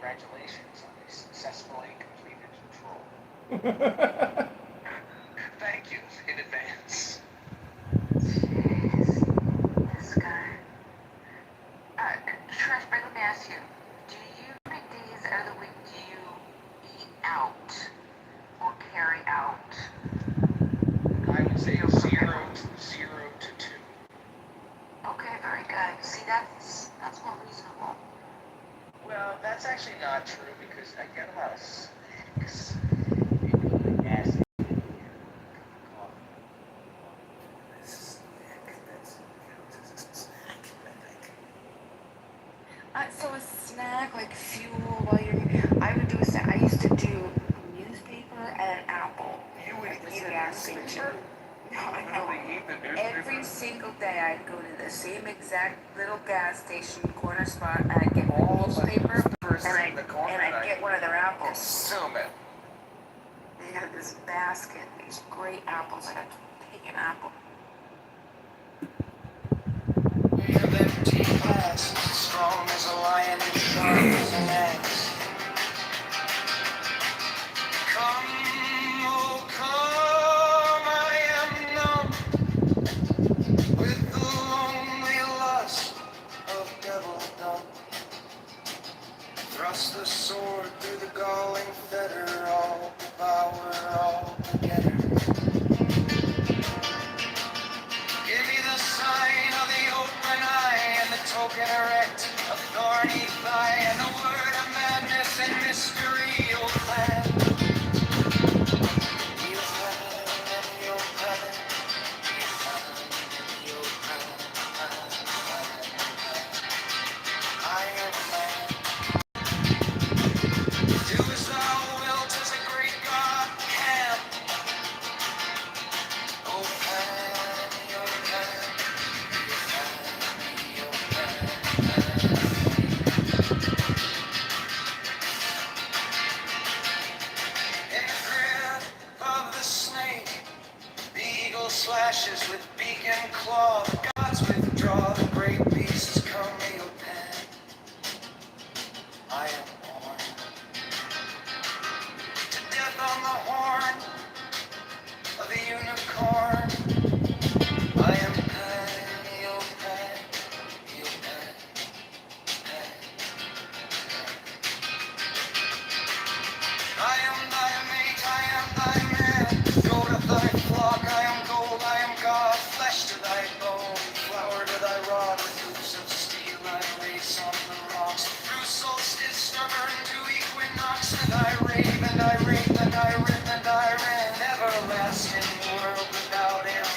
Congratulations on a successfully completed patrol. Thank you in advance. Jeez, this guy. Trash bag, let me ask you. Do you, how many days out of the week do you eat out or carry out? I would say 0 to 2. Okay, very good. See, that's more reasonable. Well, that's actually not true because I get a lot of snacks. Maybe like acid. So a snack, like fuel while you're. I would do a snack. I used to do newspaper and an apple. You would At the eat a gas station. newspaper? No, I You know. really eat the newspaper? Every single day I'd go to the same exact little gas station corner spot and I'd get all the newspaper and I'd get one of their apples. Consume it. They had this basket, these great apples. I had to pick an apple. We have empty glass, strong as a lion and sharp as an axe. Come, oh come, I am numb with the lonely lust of devil dumb. Thrust the sword through the galling fetter, all devour, all together. Give me the sign of the open eye and the token erect of thorny thigh and the word of madness and mystery you'll plan. You'll plan and you'll plan. You'll plan and you'll plan. I am man. Do as thou wilt as a great God can. Oh, plan your plan. In the grip of the snake, the eagle slashes with beak and claw. The gods withdraw, the great beasts come, you'll pen. I am born to death on the horn of the unicorn. I am pen, you'll pen, you'll pen, pen. I am thy mate, I am thy man. Goat of thy flock, I am gold, I am God. Flesh to thy bone, flower to thy rod. With hooves of steel I race on the rocks. Through solstice, stubborn to equinox. And I rave, and I rave, and I rip, and I ran. Everlasting world without end.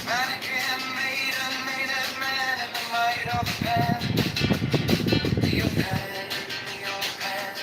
Mannequin, maiden, maiden man, in the might of pen. You'll pen, you'll pen.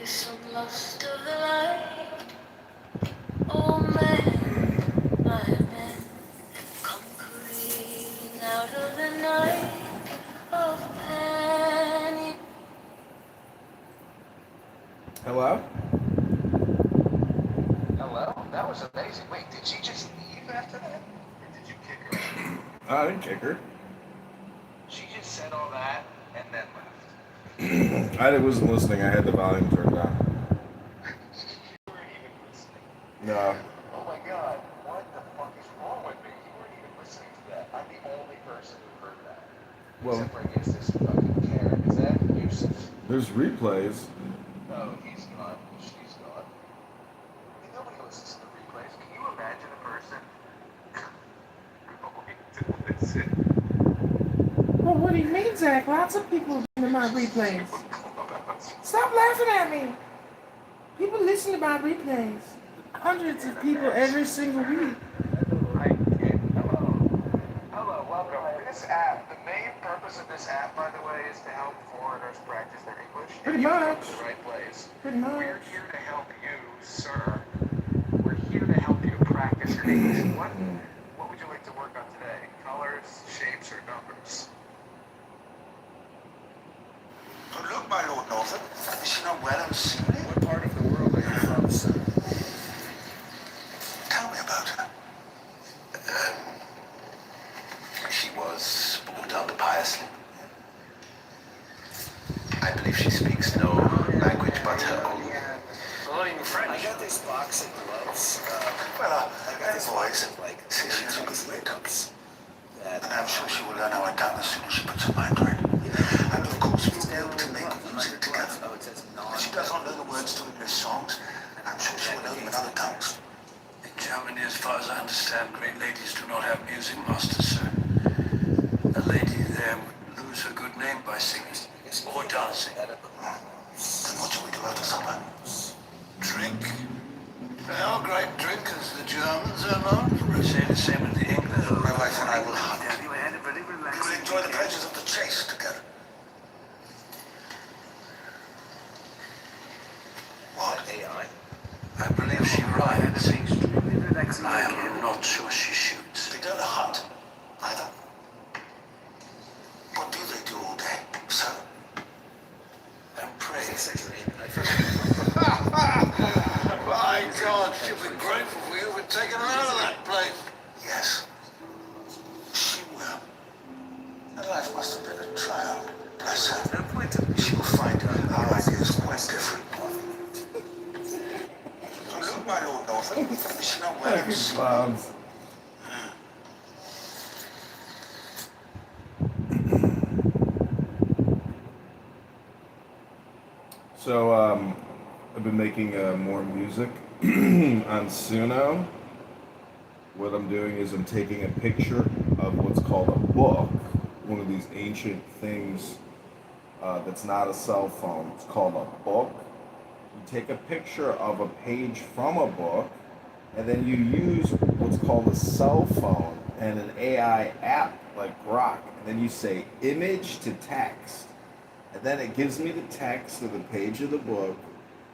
Some lust of the light, oh man, my man, conquering out of the night of panic. Hello? Hello? That was amazing. Wait, did she just leave after that? Or did you kick her? I didn't kick her. She just said all that and then left. I wasn't listening. I had the volume turned down. You weren't even listening. No. Oh my god, what the fuck is wrong with me? You weren't even listening to that. I'm the only person who heard that. Well, Except for I guess this fucking Karen. Is that Yusuf? there's replays. No, he's not. She's not. What do you mean, Zach? Lots of people listen to my replays. Stop laughing at me. People listen to my replays. Hundreds of people every single week. Hello, welcome. This app, the main purpose of this app, by the way, is to help foreigners practice their English. Pretty You've come much. to the right place. Pretty much. We're here to help you, sir. We're here to help you practice your English. What would you like to work on today? Colors, shapes, or numbers? Oh, look, my Lord Northern, is she not well and seemly? What part of the world are you from, sir? Tell me about her. She was brought up piously. I believe she speaks no language but her own. Well, even French. I got this box of gloves. Well, boys, since she has a good weight, and I'm sure she will learn how I done as soon as she puts her mind right. And of course, we'll be able to make music together. She does not know the words to English songs, and I'm sure she will know them in other tongues. In Germany, as far as I understand, great ladies do not have music masters, sir. A lady there would lose her good name by singing or dancing. Then what shall we do after supper? Drink. They are great drinkers, the Germans are known for it. Say the same with the English. My wife and I will hunt. We will enjoy the pleasures of the chase together. What? AI? I believe she rides. I am not sure she shoots. They don't hunt, either. What do they do all day, sir? And pray. My God, she'll be grateful for you for taking her out of that place. Yes, she will. Her life must have been a trial. Bless her. She will find our ideas quite different. So look, my Lord Northern, is she not well? Fucking bombs. So, I've been making more music on Suno. What I'm doing is I'm taking a picture of what's called a book, one of these ancient things that's not a cell phone. It's called a book. You take a picture of a page from a book, and then you use what's called a cell phone and an AI app like Grok, and then you say image to text. And then it gives me the text of the page of the book,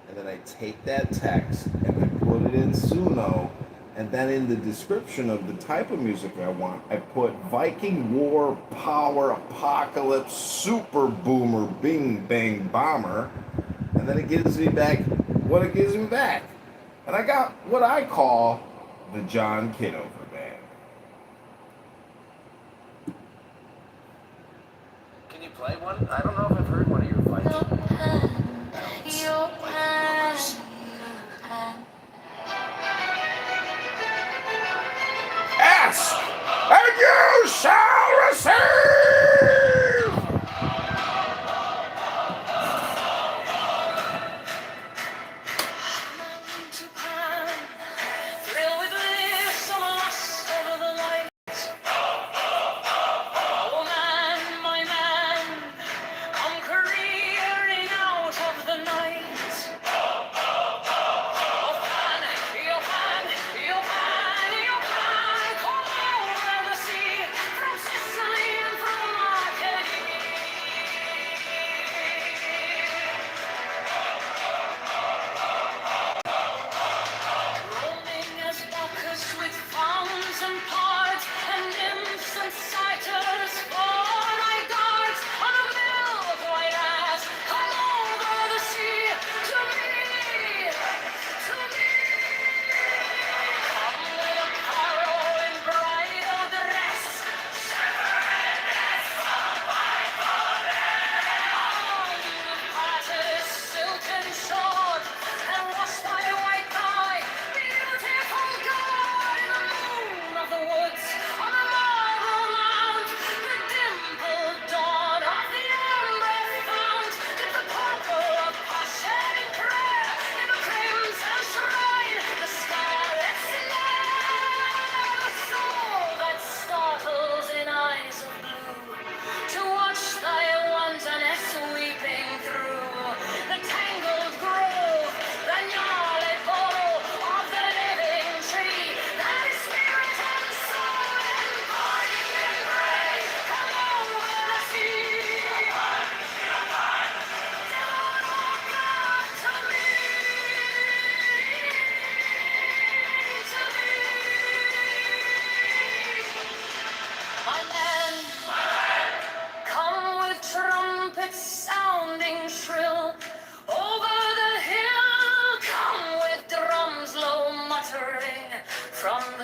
and then I take that text and I put it in Suno, and then in the description of the type of music I want, I put Viking War, Power, Apocalypse, Super Boomer, Bing Bang Bomber, and then it gives me back what it gives me back. And I got what I call the John Kitover band. Can you play one? I don't know if I've heard one of your Vikings. Ask, and you shall receive!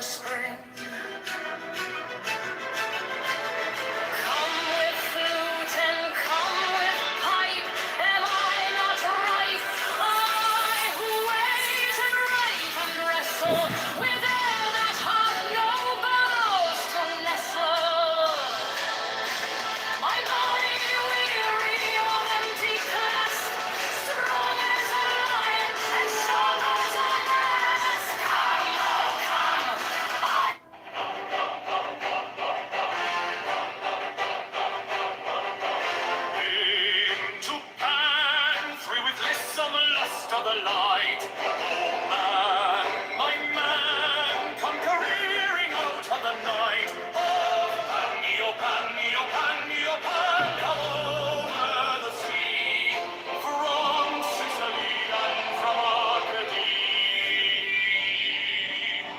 the spring. Come with flute and come with pipe. Am I not right? I who wait and write and wrestle with air that hath no boughs to nestle. My body weary of empty clasp, strong as a lion and strong as an ass. Come, oh come, into pantry with lissom lust of the light. Oh man, my man, come careering out of the night. Oh pan, oh pan, oh pan, come over the sea. From Sicily and from Arcady.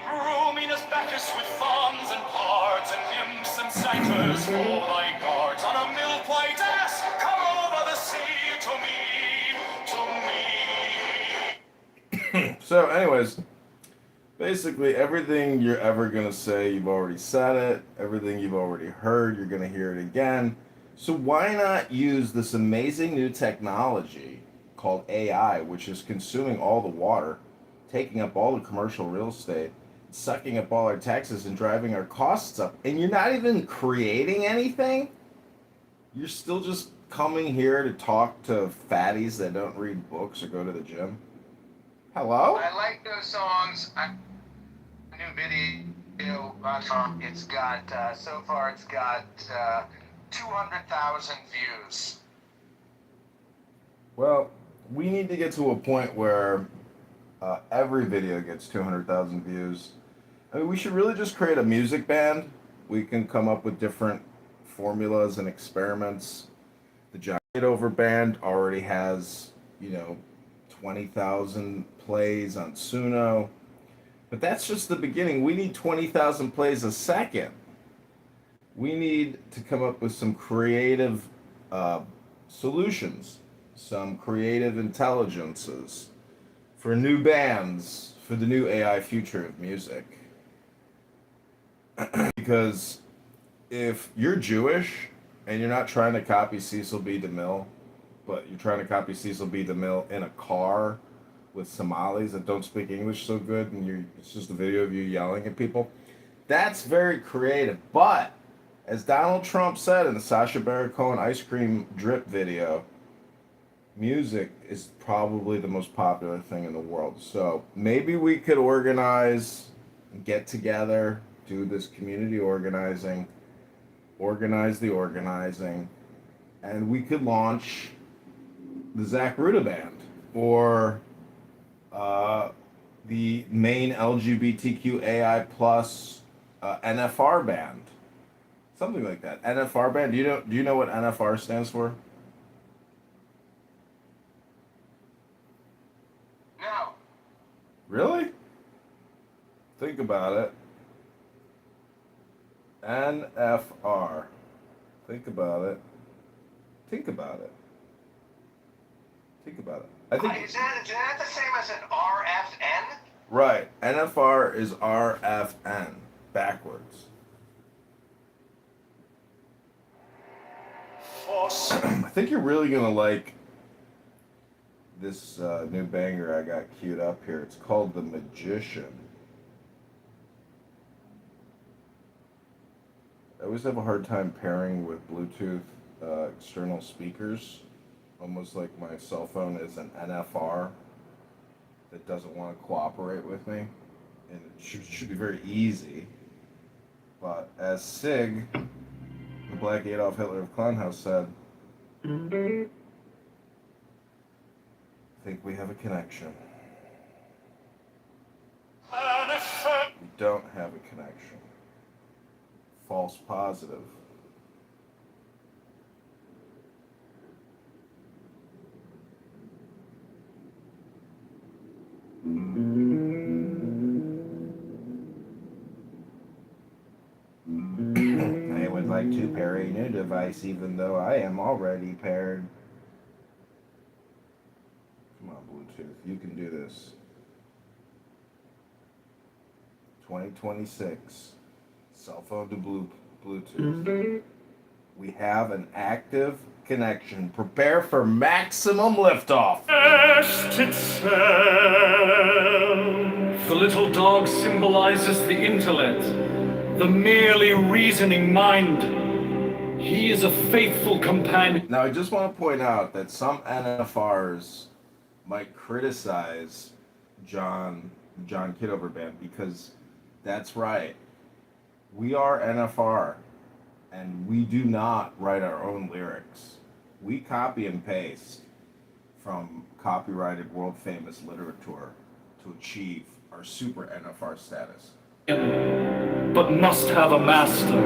Roaming as Bacchus with fawns and pards and nymphs and satyrs for thy guards. On a milk-white ass, come over the sea to me. So, anyways, basically everything you're ever gonna say, you've already said it. Everything you've already heard, you're gonna hear it again. So why not use this amazing new technology called AI, which is consuming all the water, taking up all the commercial real estate, sucking up all our taxes and driving our costs up, and you're not even creating anything? You're still just coming here to talk to fatties that don't read books or go to the gym? Hello? I like those songs. New video. It's got so far. It's got 200,000 views. Well, we need to get to a point where every video gets 200,000 views. I mean, we should really just create a music band. We can come up with different formulas and experiments. The Giant Kitover band already has, 20,000 plays on Suno. But that's just the beginning. We need 20,000 plays a second. We need to come up with some creative solutions, some creative intelligences for new bands, for the new AI future of music. Because if you're Jewish and you're not trying to copy Cecil B. DeMille, but you're trying to copy Cecil B. DeMille in a car with Somalis that don't speak English so good, and it's just a video of you yelling at people, that's very creative. But as Donald Trump said in the Sacha Baron Cohen ice cream drip video, music is probably the most popular thing in the world. So maybe we could organize, get together, do this community organizing, organize the organizing, and we could launch the Zach Ruda Band or the main LGBTQAI plus NFR band, something like that. NFR band. Do you know what NFR stands for? No. Really? Think about it. NFR. Think about it. Think about it. Think about it. I think. Is that the same as an RFN? Right. NFR is RFN backwards. I think you're really gonna like this new banger I got queued up here. It's called The Magician. I always have a hard time pairing with Bluetooth external speakers. Almost like my cell phone is an NFR that doesn't want to cooperate with me. And it should be very easy. But as Sig, the Black Adolf Hitler of Clownhouse, said, I think we have a connection. We don't have a connection. False positive. I would like to pair a new device even though I am already paired. Come on, Bluetooth, you can do this. 2026, cell phone to Bluetooth. We have an active connection. Prepare for maximum liftoff. Rest itself. The little dog symbolizes the intellect, the merely reasoning mind. He is a faithful companion. Now, I just want to point out that some NFRs might criticize John Kitover Band because that's right. We are NFR, and we do not write our own lyrics. We copy and paste from copyrighted world famous literature to achieve our super NFR status. But must have a master.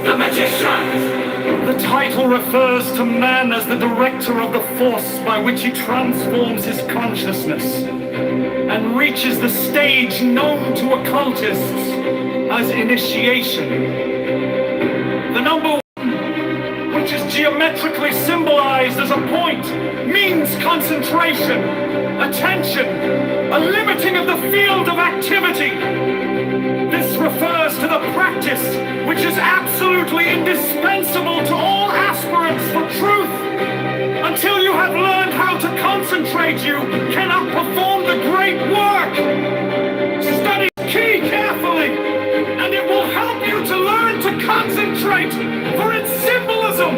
The magician! The title refers to man as the director of the force by which he transforms his consciousness and reaches the stage known to occultists as initiation. The number one, which is geometrically symbolized as a point, means concentration, attention, a limiting of the field of activity. This refers to the practice which is absolutely indispensable to all aspirants for truth. Until you have learned how to concentrate, you cannot perform the great work. Study key carefully, and it will help you to learn to concentrate, for its symbolism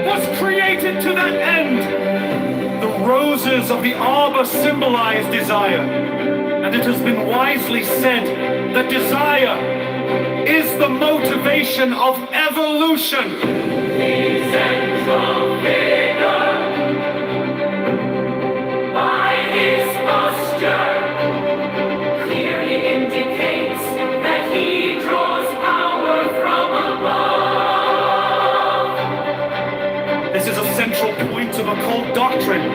was created to that end. The roses of the arbor symbolize desire, and it has been wisely said that desire is the motivation of evolution. The central figure, by his posture, clearly indicates that he draws power from above. This is a central point of occult doctrine,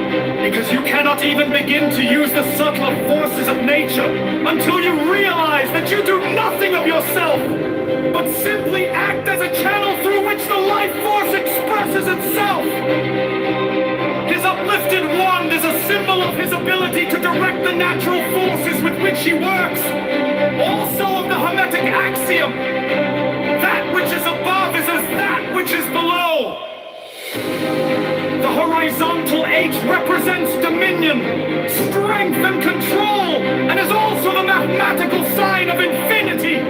because you cannot even begin to use the subtler forces of nature until you realize that you do nothing of yourself, but simply act as a channel through which the life force expresses itself. His uplifted wand is a symbol of his ability to direct the natural forces with which he works. Also of the Hermetic axiom, that which is above is as that which is below. The horizontal H represents dominion, strength, and control, and is also the mathematical sign of infinity.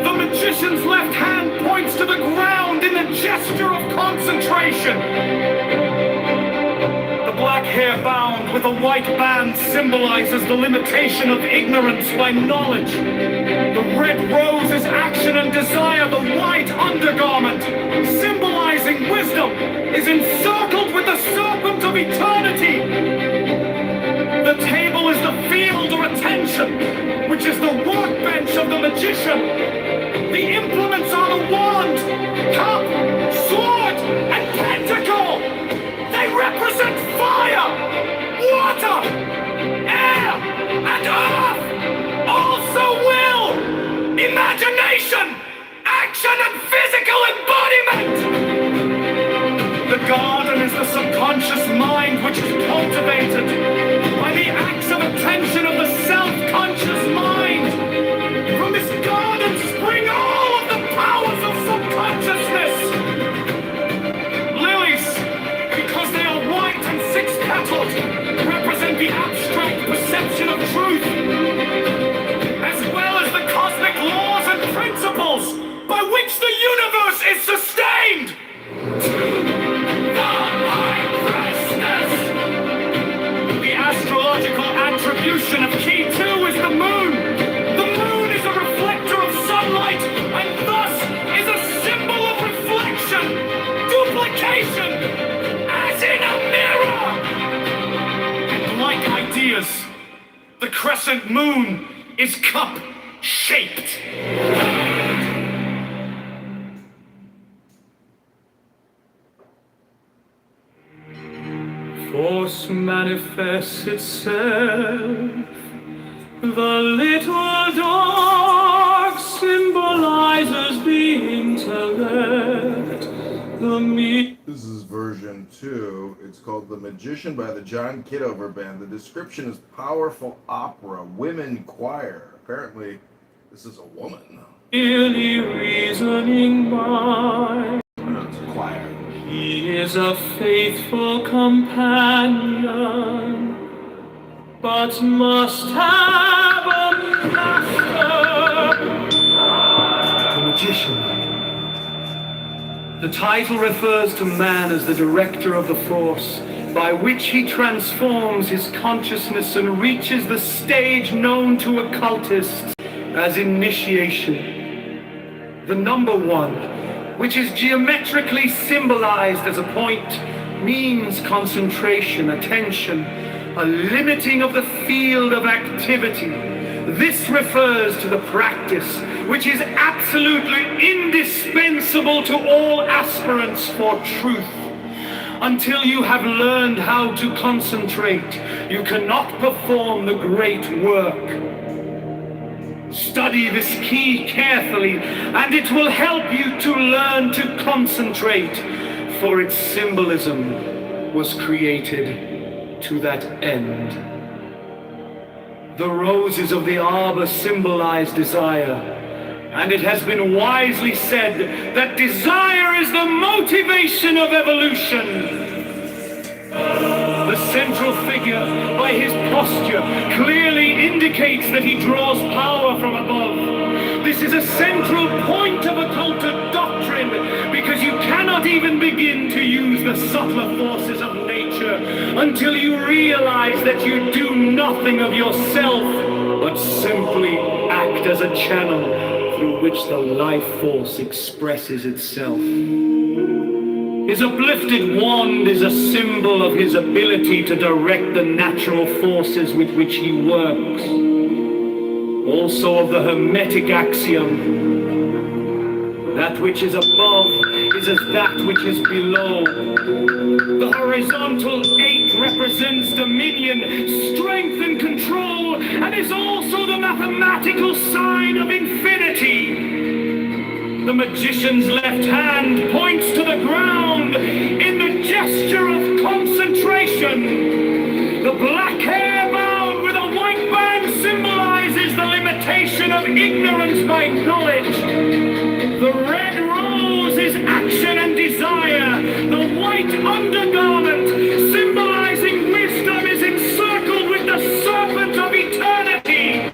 The magician's left hand points to the ground in the gesture of concentration. The black hair bound with a white band symbolizes the limitation of ignorance by knowledge. The red rose is action and desire. The white undergarment, symbolizing wisdom, is encircled with the serpent of eternity. The table is the field or attention, which is the workbench of the magician. The implements are the wand, cup, sword, and pentacle. They represent fire, water, air, and earth. Also will, imagination, action, and physical embodiment. The garden is the subconscious mind which is cultivated by the acts of attention of the self-conscious mind. From this garden spring all of the powers of subconsciousness. Lilies, because they are white and six-petaled, represent the abstract perception of truth, as well as the cosmic laws and principles by which the universe is sustained. The astrological attribution of key 2 is the moon. The moon is a reflector of sunlight, and thus is a symbol of reflection, duplication, as in a mirror. And like ideas, the crescent moon is cup-shaped. Force manifests itself. The little dog symbolizes the intellect. This is version 2. It's called The Magician by the John Kitover Band. The description is powerful opera, women choir. Apparently, this is a woman. Merely reasoning by. No, it's a choir. He is a faithful companion, but must have a master. The magician. The title refers to man as the director of the force, by which he transforms his consciousness and reaches the stage known to occultists as initiation. The number 1, which is geometrically symbolized as a point, means concentration, attention, a limiting of the field of activity. This refers to the practice, which is absolutely indispensable to all aspirants for truth. Until you have learned how to concentrate, you cannot perform the great work. Study this key carefully, and it will help you to learn to concentrate, for its symbolism was created to that end. The roses of the arbor symbolize desire, and it has been wisely said that desire is the motivation of evolution. The central figure, by his posture, clearly indicates that he draws power from above. This is a central point of occulted doctrine, because you cannot even begin to use the subtler forces of nature until you realize that you do nothing of yourself, but simply act as a channel through which the life force expresses itself. His uplifted wand is a symbol of his ability to direct the natural forces with which he works. Also of the Hermetic axiom, that which is above is as that which is below. The horizontal 8 represents dominion, strength, and control, and is also the mathematical sign of infinity. The magician's left hand points to the ground in the gesture of concentration. The black hair bound with a white band symbolizes the limitation of ignorance by knowledge. The red rose is action and desire. The white undergarment, symbolizing wisdom, is encircled with the serpent of eternity.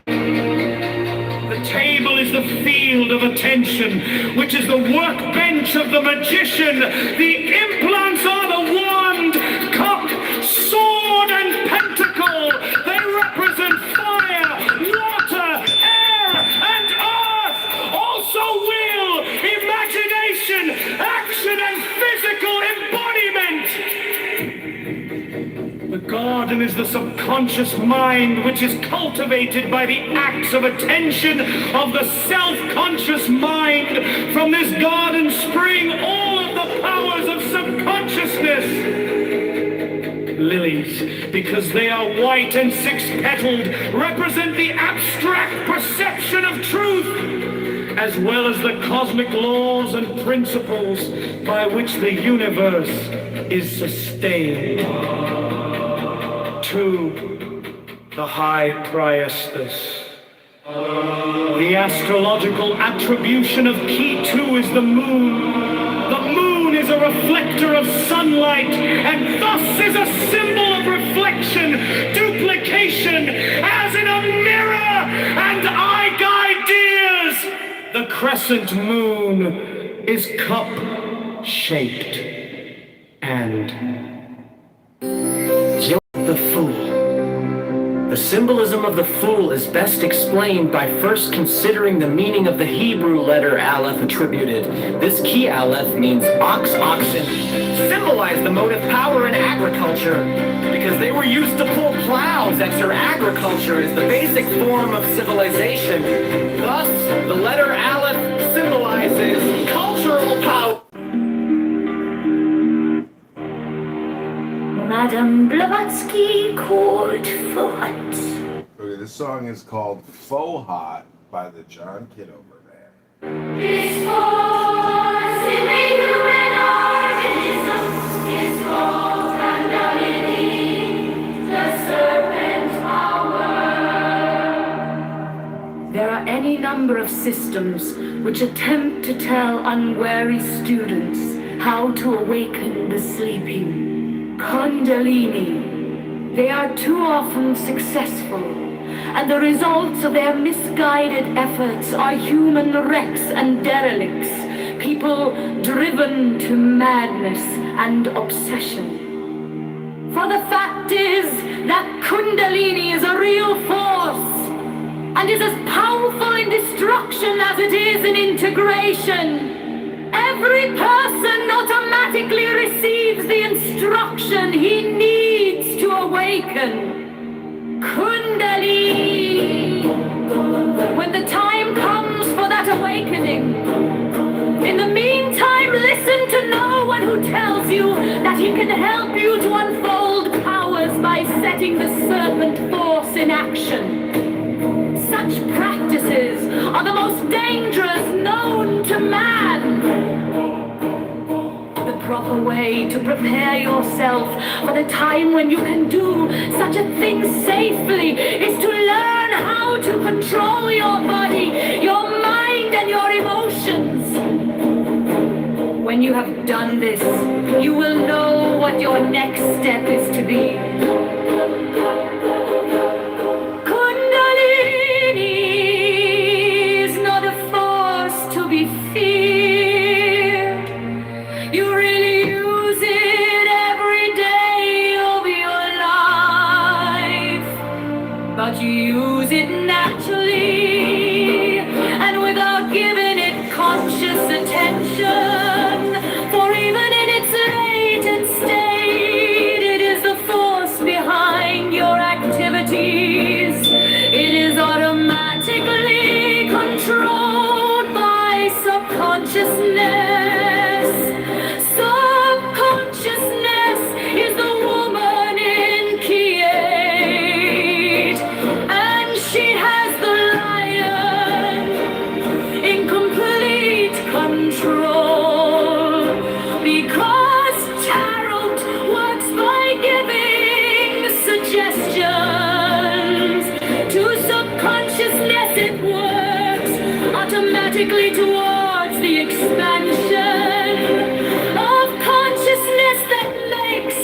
The table is the field of attention, which is the workbench of the magician. The implants are the wand, cup, sword, and pentacle. They represent fire, water, air, and earth. Also will, imagination, action, and physical embodiment. The garden is the subconscious mind, which is cultivated by the acts of attention of the self-conscious mind. From this garden spring all of the powers of subconsciousness. Lilies, because they are white and six-petaled, represent the abstract perception of truth, as well as the cosmic laws and principles by which the universe is sustained. To the high priestess. The astrological attribution of key 2 is the moon. The moon is a reflector of sunlight, and thus is a symbol of reflection, duplication, as in a mirror, and I guide ears. The crescent moon is cup-shaped, and the fool. The symbolism of the fool is best explained by first considering the meaning of the Hebrew letter Aleph attributed. This key Aleph means ox, oxen, symbolize the motive power in agriculture, because they were used to pull plows, and so agriculture is the basic form of civilization. Thus, the letter Aleph symbolizes cultural power. Madame Blavatsky called for hot. Okay, this song is called Faux Hot by the John Kitover Band. This force in a human organism is called Kundalini, the serpent power. There are any number of systems which attempt to tell unwary students how to awaken the sleeping. Kundalini. They are too often successful, and the results of their misguided efforts are human wrecks and derelicts, people driven to madness and obsession. For the fact is that Kundalini is a real force, and is as powerful in destruction as it is in integration. Every person automatically receives the instruction he needs to awaken. Kundalini. When the time comes for that awakening, in the meantime, listen to no one who tells you that he can help you to unfold powers by setting the serpent force in action. Such practices are the most dangerous known to man. The proper way to prepare yourself for the time when you can do such a thing safely is to learn how to control your body, your mind, and your emotions. When you have done this, you will know what your next step is to be. But you use it naturally and without giving it conscious attention. For even in its latent state, it is the force behind your activities. It is automatically controlled by subconsciousness. Subconsciousness is the woman in Kiev. Towards the expansion of consciousness that makes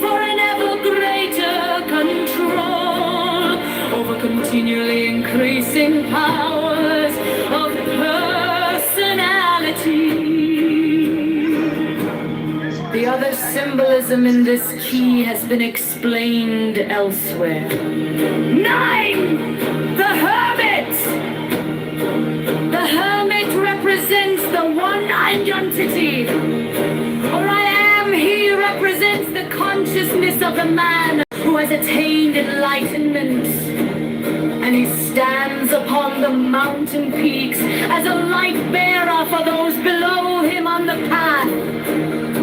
for an ever greater control over continually increasing powers of personality. The other symbolism in this key has been explained elsewhere. 9. The Hermit. The hermit represents the one identity. For I am, he represents the consciousness of the man who has attained enlightenment. And he stands upon the mountain peaks as a light bearer for those below him on the path.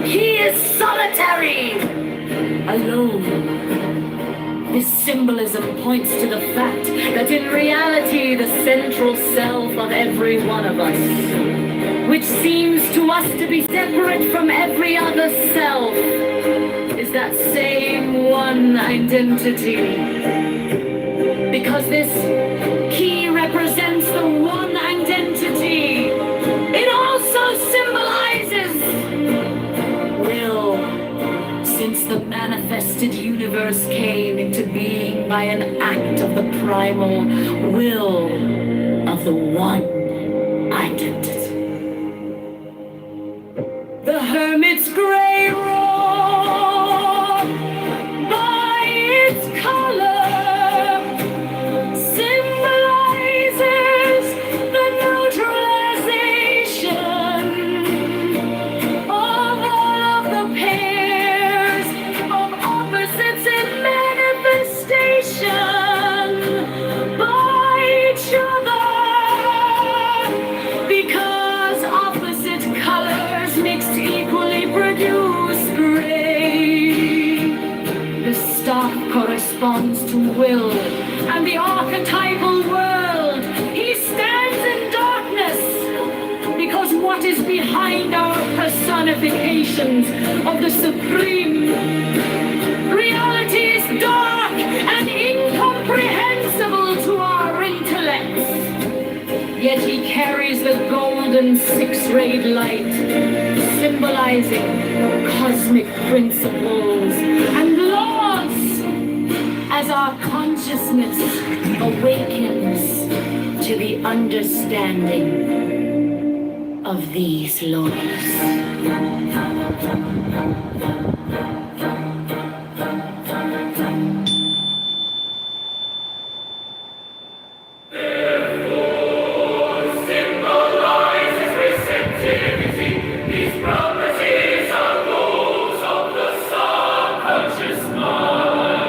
He is solitary, alone. This symbolism points to the fact that in reality the central self of every one of us, which seems to us to be separate from every other self, is that same one identity. Because this key represents the one identity, it also symbolizes will. Since the manifested universe came into being by an act of the primal will of the one identity. The hermit's gray robe, by its color, symbolizes the neutralization of all of the pairs of opposites in manifestation by each other, because opposite colors mixed equally produce gray. The star corresponds to will and the archetypal world. He stands in darkness because what is behind our personifications of the supreme. Reality is dark and incomprehensible to our intellects. Yet he carries the golden six-rayed light, symbolizing cosmic principles and laws as our consciousness awakens to the understanding of these laws.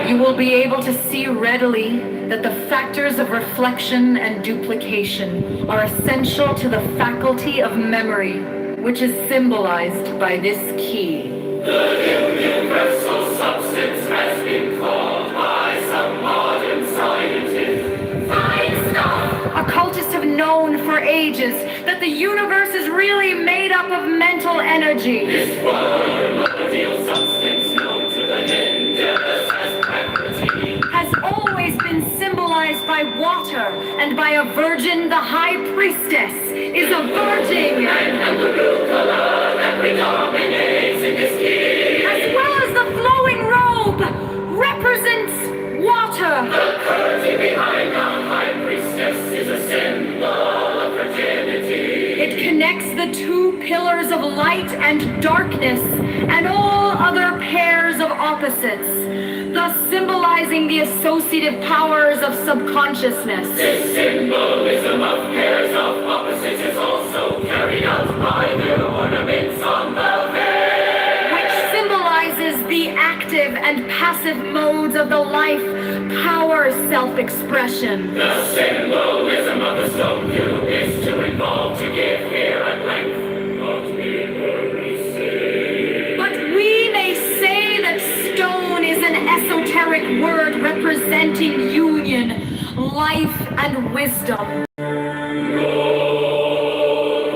You will be able to see readily that the factors of reflection and duplication are essential to the faculty of memory, which is symbolized by this key. The universal substance has been called by some modern scientists fine stuff. Occultists have known for ages that the universe is really made up of mental energy. This primordial substance known to the Hindus as Prakriti has always been symbolized by water, and by a virgin, the high priestess is a virgin. and the blue color that predominates in this key, as well as the flowing robe, represents water. the curtain behind the high priestess is a symbol of virginity. It connects the two pillars of light and darkness and all other pairs of opposites, thus symbolizing the associative powers of subconsciousness. This symbolism of pairs of opposites is also carried out by the ornaments on the veil, which symbolizes the active and passive modes of the life power self-expression. The symbolism of the stone cube is too involved to give here at length. Not merely say. But we may say that stone is an esoteric word representing union, life, and wisdom.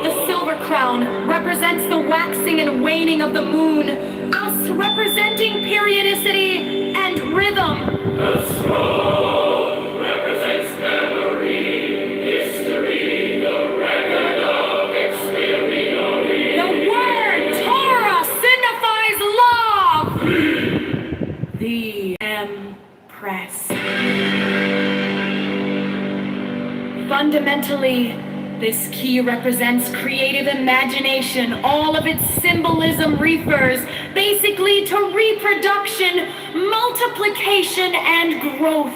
The silver crown represents the waxing and waning of the moon, thus representing periodicity and rhythm. The scroll represents memory, history, the record of experience. The word Torah signifies love. The Empress. Fundamentally, this key represents creative imagination. All of its symbolism refers basically to reproduction, multiplication, and growth.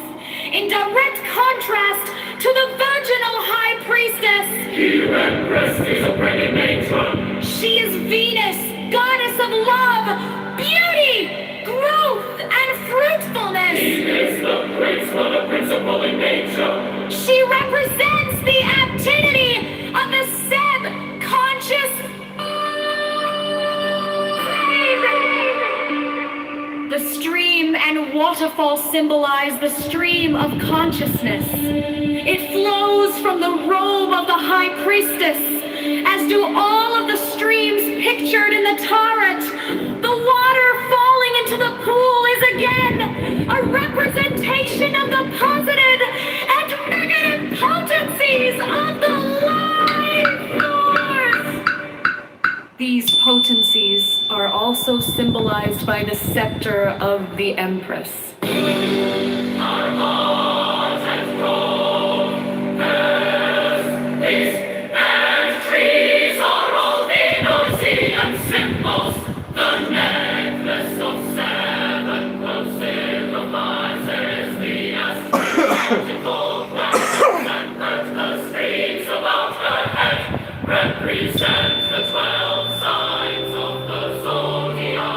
In direct contrast to the virginal high priestess, The Empress is a pregnant matron. she is Venus, goddess of love, beauty, growth, and fruitfulness. He is the graceful, the principle in nature. She represents the activity of the subconscious mind. The stream and waterfall symbolize the stream of consciousness. It flows from the robe of the high priestess, as do all of the streams pictured in the Tarot. The water falling into the pool is again a representation of the positive and negative potencies of the life force. These potencies are also symbolized by the scepter of the Empress. Our hearts and romance, these and trees are all Venusian symbols. The necklace of seven close symbolizes the astrological planets, and the streams about her head represent the 12 signs of the zodiac.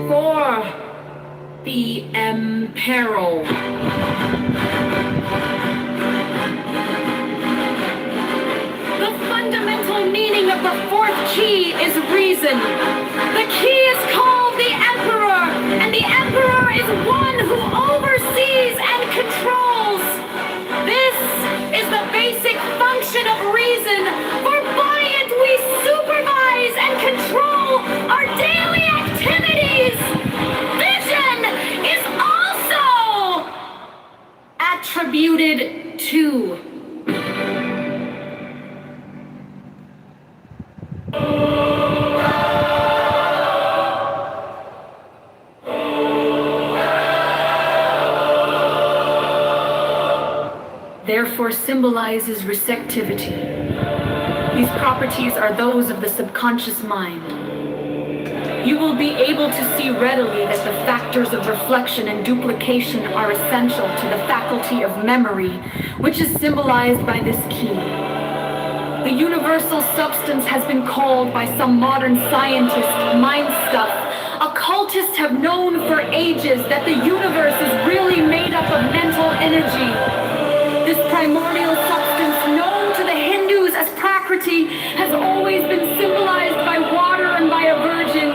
For the Emperor. The fundamental meaning of the fourth key is reason. The key is called the Emperor, and the Emperor is one who oversees and controls. This is the basic function of transmuted to. Therefore symbolizes receptivity. These properties are those of the subconscious mind. You will be able to see readily that the factors of reflection and duplication are essential to the faculty of memory, which is symbolized by this key. The universal substance has been called by some modern scientists mind stuff. Occultists have known for ages that the universe is really made up of mental energy. This primordial substance, known to the Hindus as Prakriti, has always been symbolized by water and by a virgin.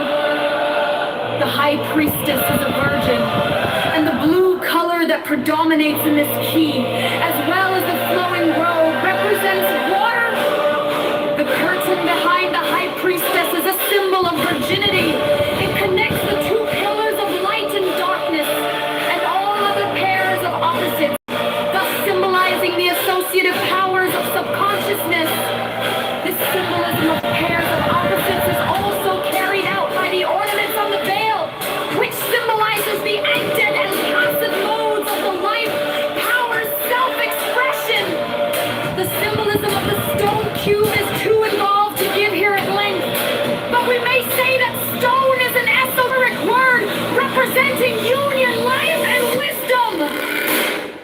The high priestess is a virgin, and the blue color that predominates in this key, as well as the flowing robe, represents water. The curtain behind the high priestess is a symbol of virginity. It connects the two pillars of light and darkness, and all other pairs of opposites, thus symbolizing the associative powers of subconsciousness. This symbolism of pairs of opposites is also carried out by the ornaments on the veil, which symbolizes the active and passive modes of the life, powers, self-expression. The symbolism of the stone cube is too involved to give here at length, but we may say that stone is an esoteric word representing union, life, and wisdom.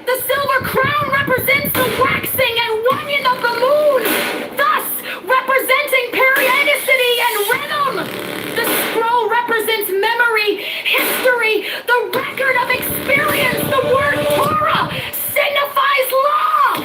The silver crown represents the waxing and waning of the moon, thus representing periodicity and rhythm. The scroll represents memory, history, the record of experience. The word Torah signifies law.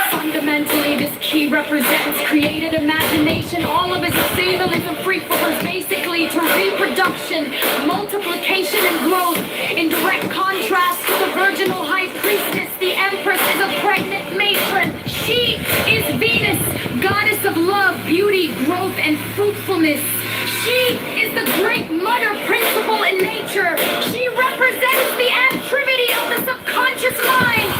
Fundamentally, this key represents created imagination. All of its symbolism refers basically to reproduction, multiplication, and growth. In direct contrast to the virginal high priestess, the empress is a pregnant matron. She is Venus, goddess of love, beauty, growth, and fruitfulness. She is the great mother principle in nature. She represents the activity of the subconscious mind.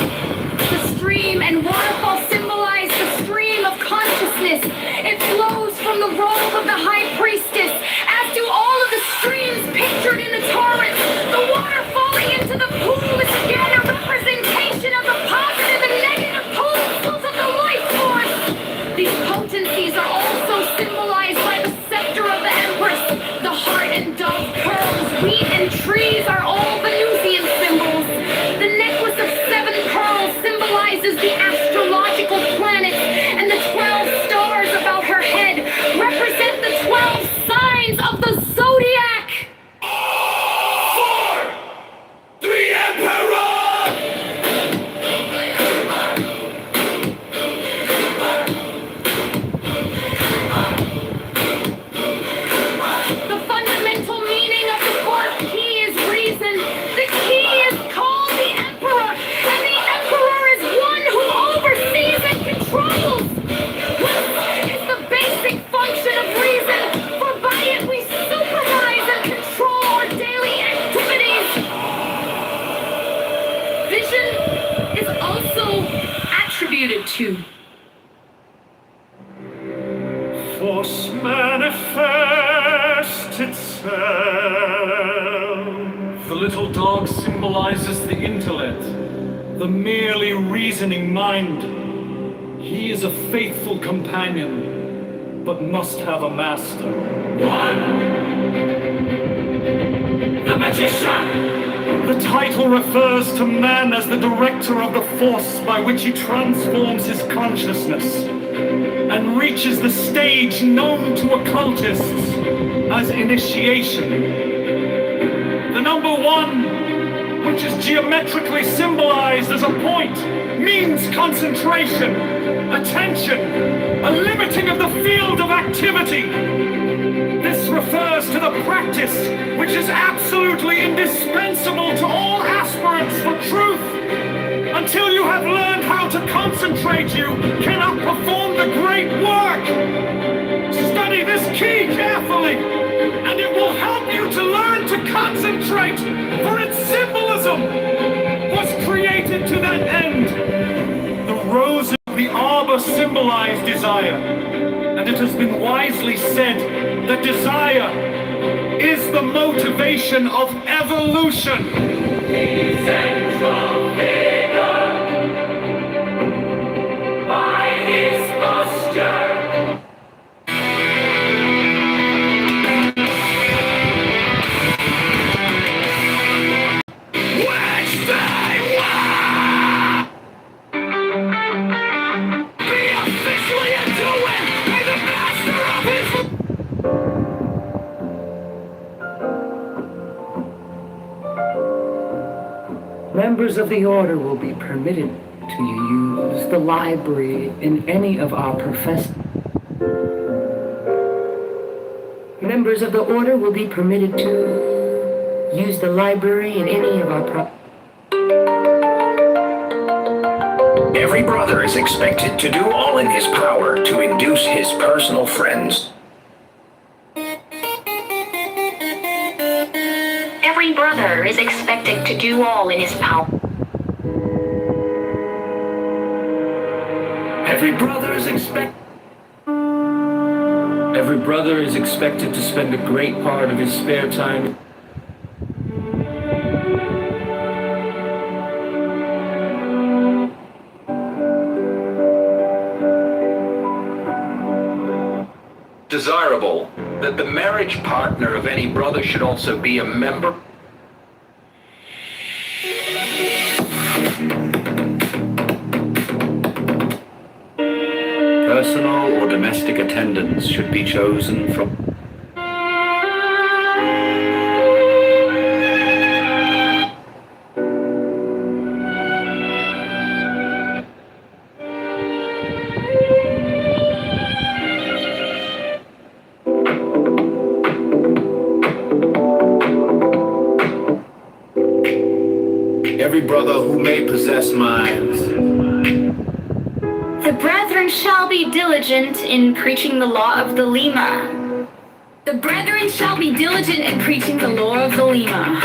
The stream and waterfall symbolize the stream of consciousness. It flows from the robe of the high priestess, as do all of the streams pictured in the torrents. The water falling into the pool is again a representation of the positive and negative poles of the life force. These potencies are also symbolized by the scepter of the empress. The heart and dove pearls, wheat and trees are all Venusian symbols. The necklace of 7 pearls symbolizes the astrological planets, and the 12 stars about her head represent the 12 signs of the zodiac. For the Emperor! The fundamental meaning of the fourth key is reason. The key is called the Emperor, and the Emperor is one who oversees and controls. This is the basic function of reason, for by it we supervise and control our daily activities. Vision is also attributed to. Force manifest itself. The little dog symbolizes the intellect, the merely reasoning mind. He is a faithful companion, but must have a master. The magician! The title refers to man as the director of the force by which he transforms his consciousness and reaches the stage known to occultists as initiation. The number 1, which is geometrically symbolized as a point, means concentration, attention, a limiting of the field of activity. This refers to the practice which is absolutely indispensable to all aspirants for truth. Until you have learned how to concentrate, you cannot perform the great work. Study this key carefully, and it will help you to learn to concentrate, for its symbolism was created to that end. The rose of the arbor symbolized desire, and it has been wisely said that desire is the motivation of evolution. The central figure, by his posture, Members of the Order will be permitted to use the library in any of our Members of the Order will be permitted to use the library in any of our Every brother is expected to do all in his power to induce his personal friends. Every brother is expected to do all in his power. Every brother is expected to spend a great part of his spare time. Desirable that the marriage partner of any brother should also be a member. Personal or domestic attendants should be chosen from. Every brother who may possess minds. The brethren shall be diligent in preaching the law of the Lima. The brethren shall be diligent in preaching the law of the Lima.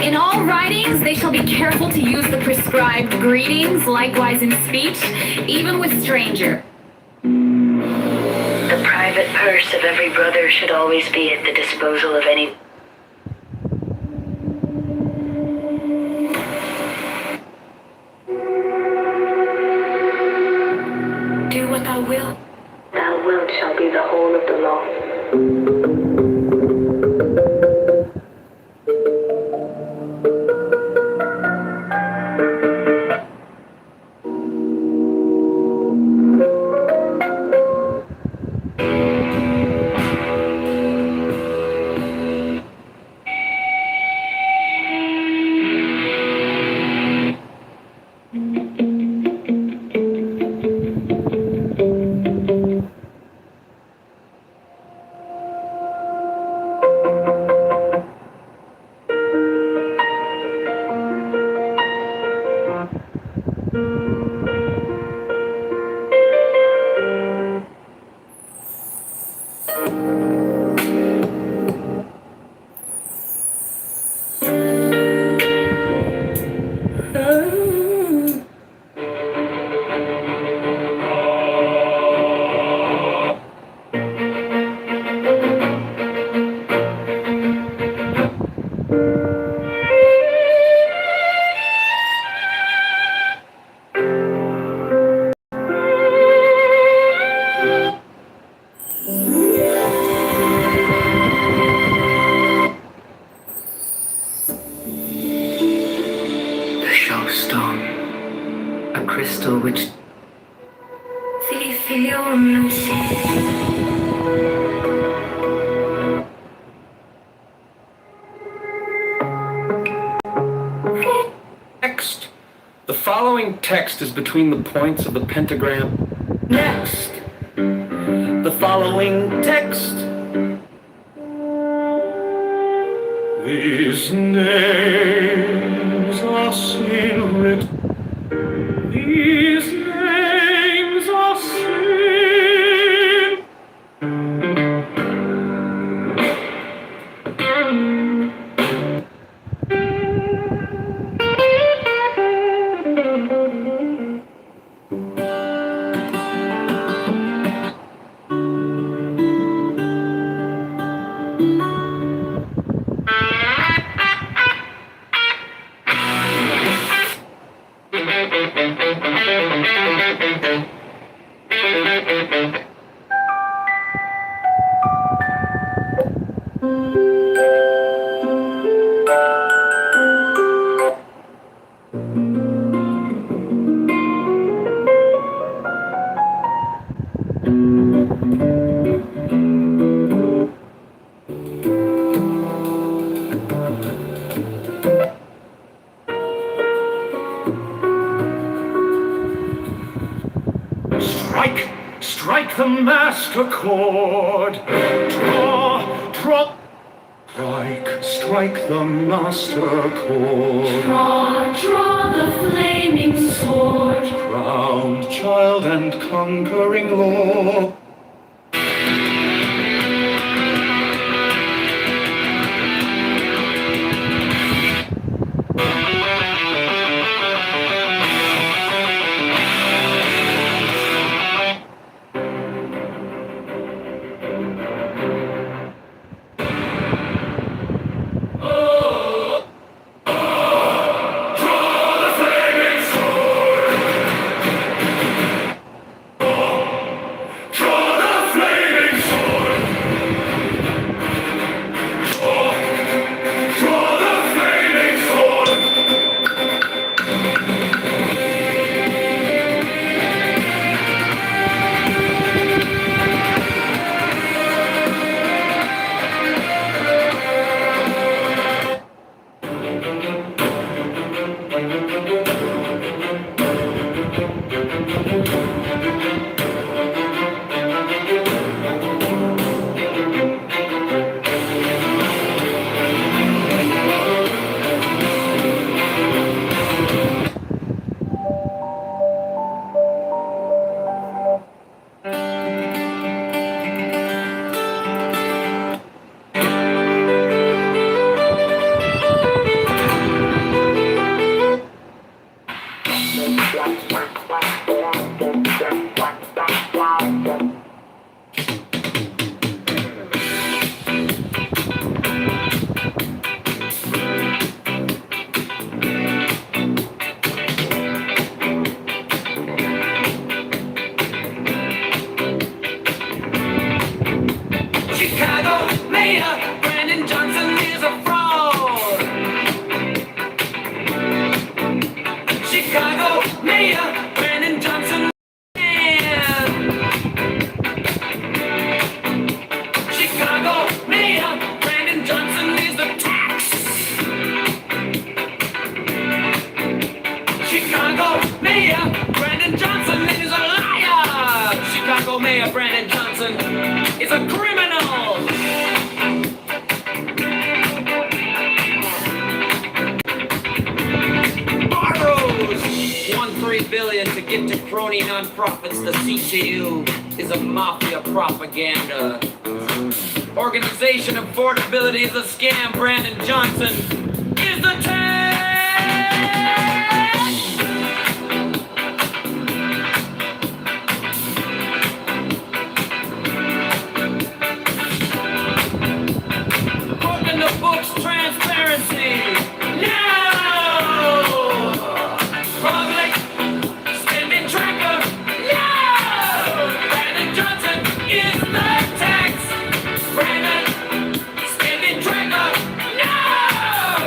In all writings they shall be careful to use the prescribed greetings, likewise in speech, even with stranger. The private purse of every brother should always be at the disposal of any. Do what thou wilt. Thou wilt shall be the whole of the law. The following text is between the points of the pentagram. Next, the following text These names are sin written. These names are sin. Strike the master chord. Draw. Strike the master chord. Draw the flaming sword. Crowned child and conquering lord. Nonprofits, the CTU is a mafia propaganda. Organization affordability is a scam. Brandon Johnson is the Open the books, transparency. No! Public spending tracker. Brandon, spending tracker, no!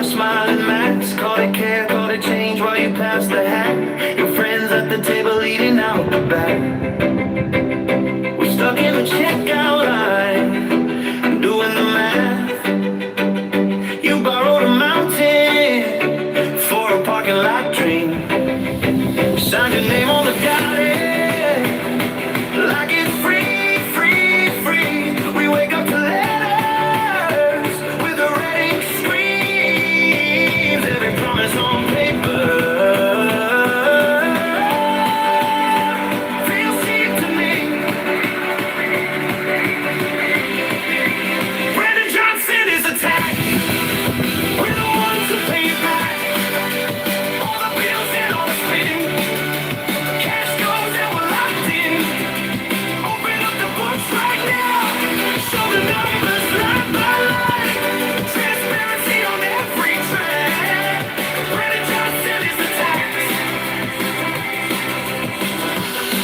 smiling mask. Call it care, call it change while you pass the hat. Your friends at the table eating out the back. We're stuck in the checkout line, doing the math. You borrowed a mountain for a parking lot dream. Signed your name on the dotted, like it's free, free, free. We wake up to letters with the red ink screams. Every promise on paper feels cheap to me. Brandon Johnson is attacked. We're the ones who pay back all the bills and all the spin. Cash goes and we're locked in. Open up the books right now. Show the numbers line by line. Transparency on every track. Brandon Johnson is attacked.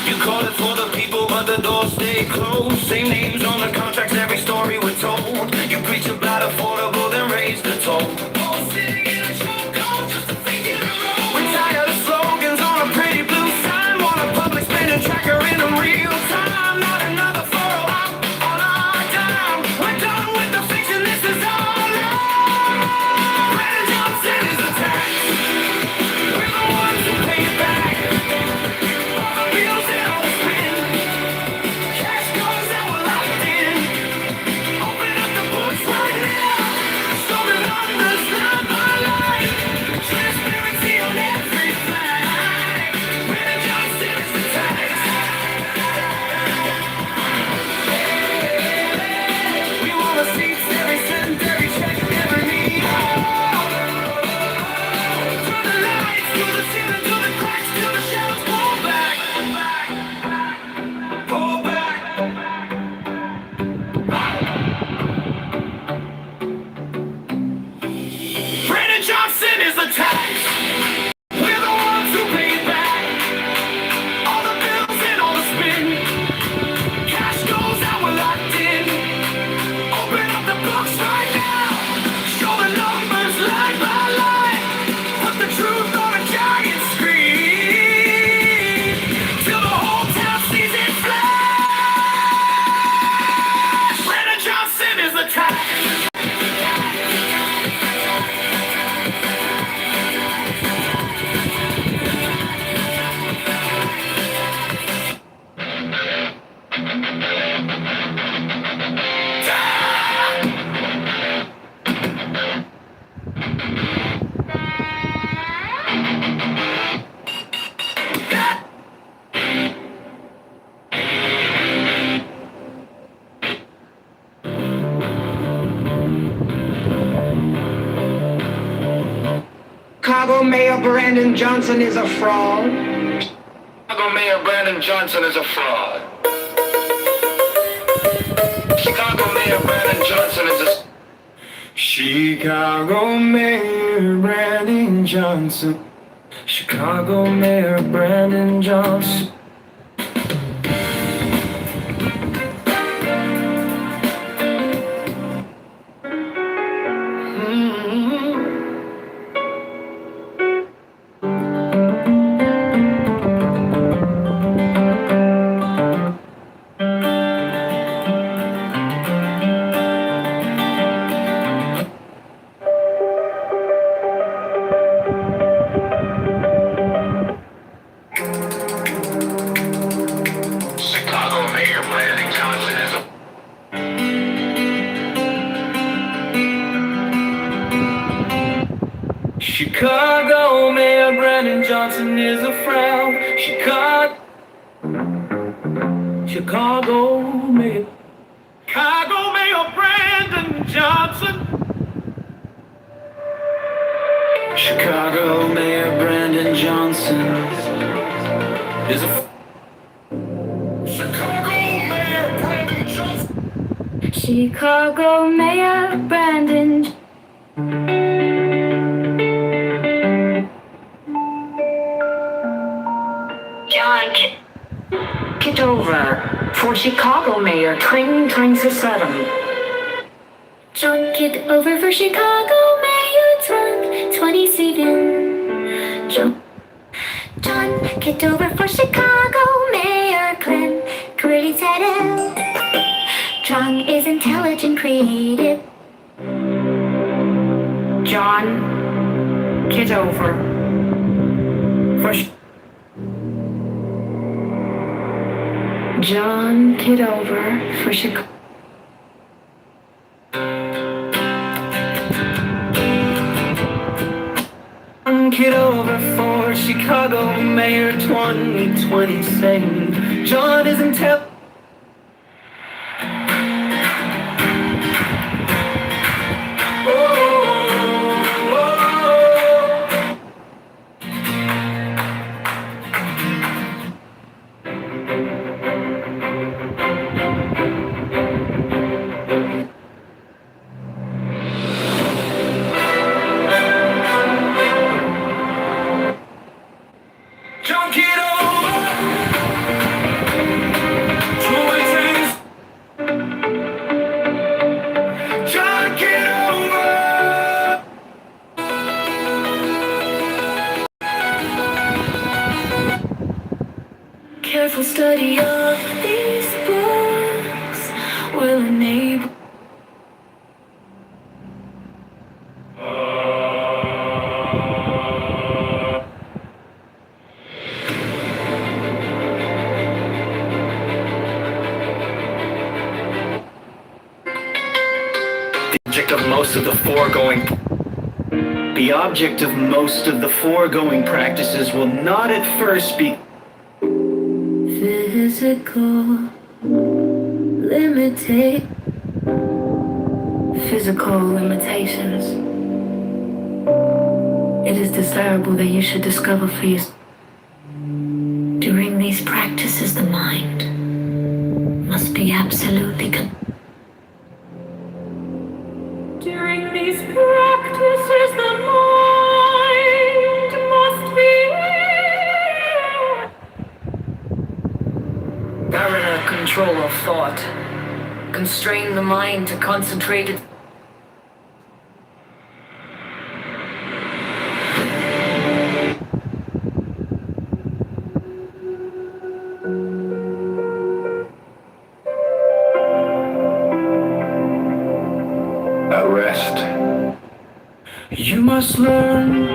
You call it for the people, but the doors stay closed. Same names on the contracts, every story we're told. You preach about affordable, then raise the toll. All sitting in a chokehold just to think it alone. We're tired of slogans on a pretty blue sign. Want a public spending tracker in a real time. Not another photo op on our dime. We're done with the fiction, this is all live. Brandon Johnson is attacked. We're the ones who pay back all the bills and all the spin. Cash goes and we're locked in. Open up the books right now. Show the numbers line by line. Transparency on every flag. Brandon Johnson is attacked. We want the seats, every cent, every check, every need. Through the lights, through the ceiling, through the cracks, till the shadows pull back. Pull back. Brandon Johnson is attacked. We're the ones who paid back all the bills and all the spin. Cash goes out, we're locked in. Open up the books right now. Show the numbers line by line. Put the truth on a giant screen till the whole town sees it flash. Brandon Johnson is attacked. Chicago Mayor Brandon Johnson is a fraud. Chicago Mayor Brandon Johnson is a fraud. Chicago Mayor Brandon Johnson is a... Chicago Mayor Brandon Johnson. Chicago Mayor Brandon Johnson. Chicago Mayor Brandon Johnson is a... Chicago Mayor Brandon Johnson is a fraud. Chicago Mayor Brandon Johnson. Chicago Mayor Brandon Johnson is a Chicago Mayor Brandon Johnson. Chicago Mayor Brandon. John Kitover for Chicago Mayor 2027. John Kitover for Chicago Mayor 2027. 27. John Kitover for Chicago Mayor Clem. Pretty said John is intelligent, creative. John Kitover for John Kitover for Chicago. Kitover for Chicago Mayor 2027. John is intelligent. Careful study of these books will enable The object of most of the foregoing practices will not at first be physical limitations. It is desirable that you should discover for yourself. During these practices, the mind must be absolutely During these practices, the mind must be Parallel control of thought. Constrain the mind to concentrate its Rest. You must learn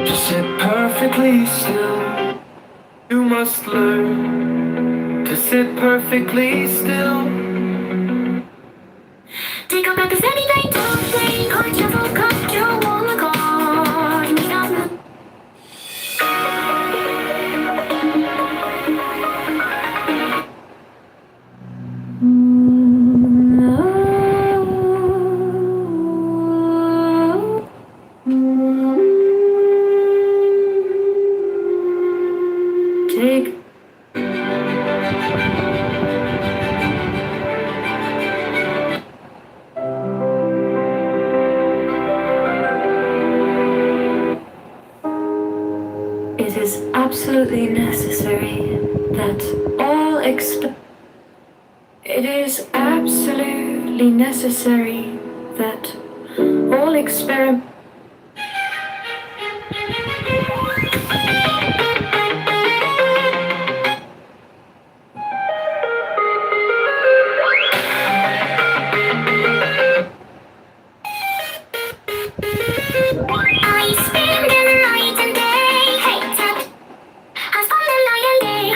to sit perfectly still. You must learn to sit perfectly still. Take up at the steady day, don't play, card shuffle, cut your wall, the card, me on the Take It is absolutely necessary that all It is absolutely necessary that all experiment I spend the night and day, hate that. I spend the night and day.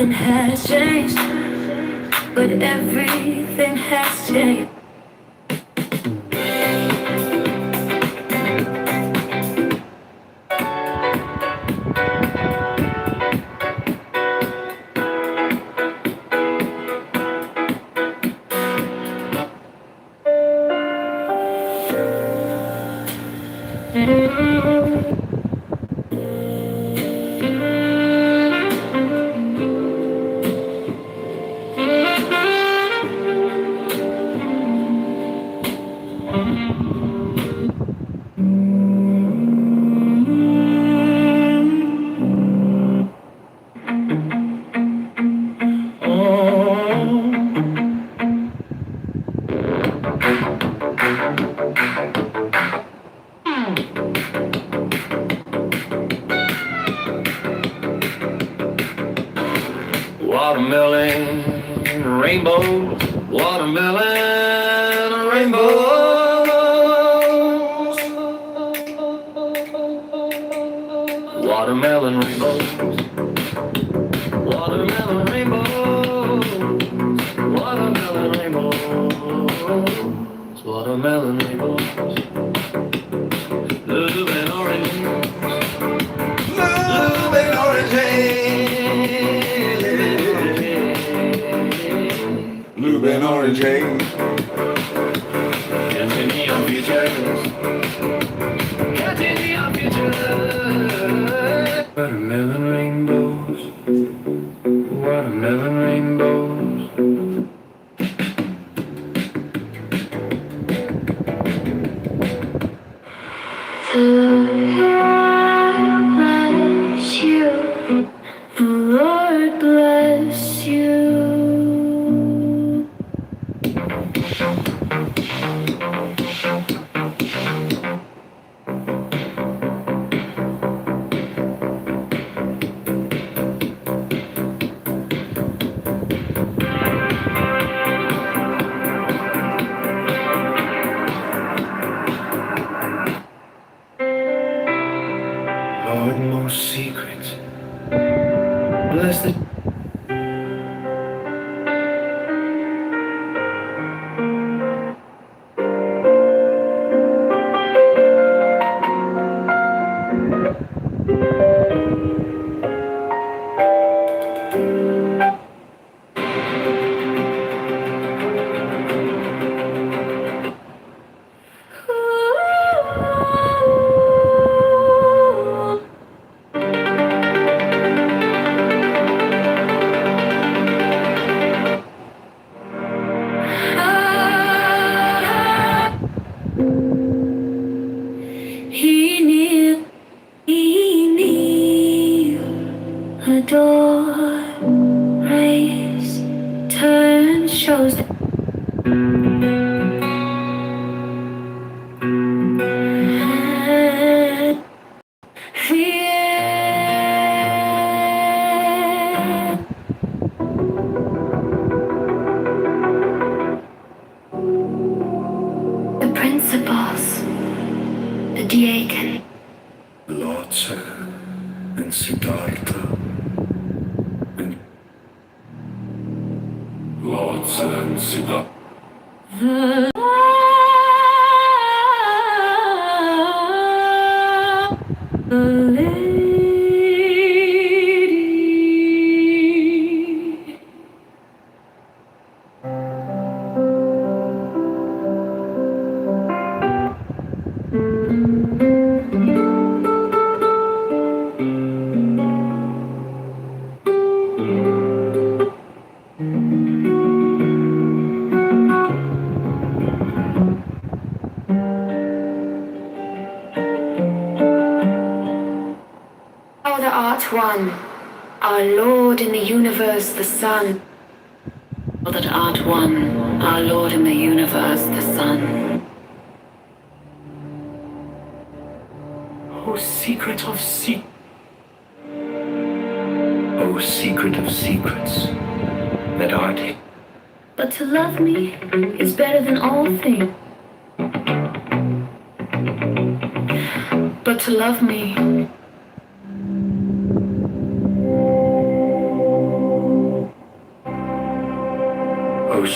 Nothing has changed, but everything has changed. Watermelon rainbows, watermelon rainbows, watermelon rainbows, watermelon rainbows, watermelon rainbows, watermelon rainbows, blue and orange, blue and orange. Blue and orange haze. Catching neon futures. Catching neon futures. Watermelon rainbows. Watermelon rainbows. The Lord bless you. The Lord bless you. Lord, most secret. Bless the He kneel, adore, raise, turn, shows the principles, the diaconate. Lord, sir, and Siddhartha, and Lord, sir, and Siddhartha. The lady. Thou that art one, our Lord in the universe, the Sun. Thou that art one, our Lord in the universe, the Sun. O secret of O secret of secrets that art. But to love me is better than all things. But to love me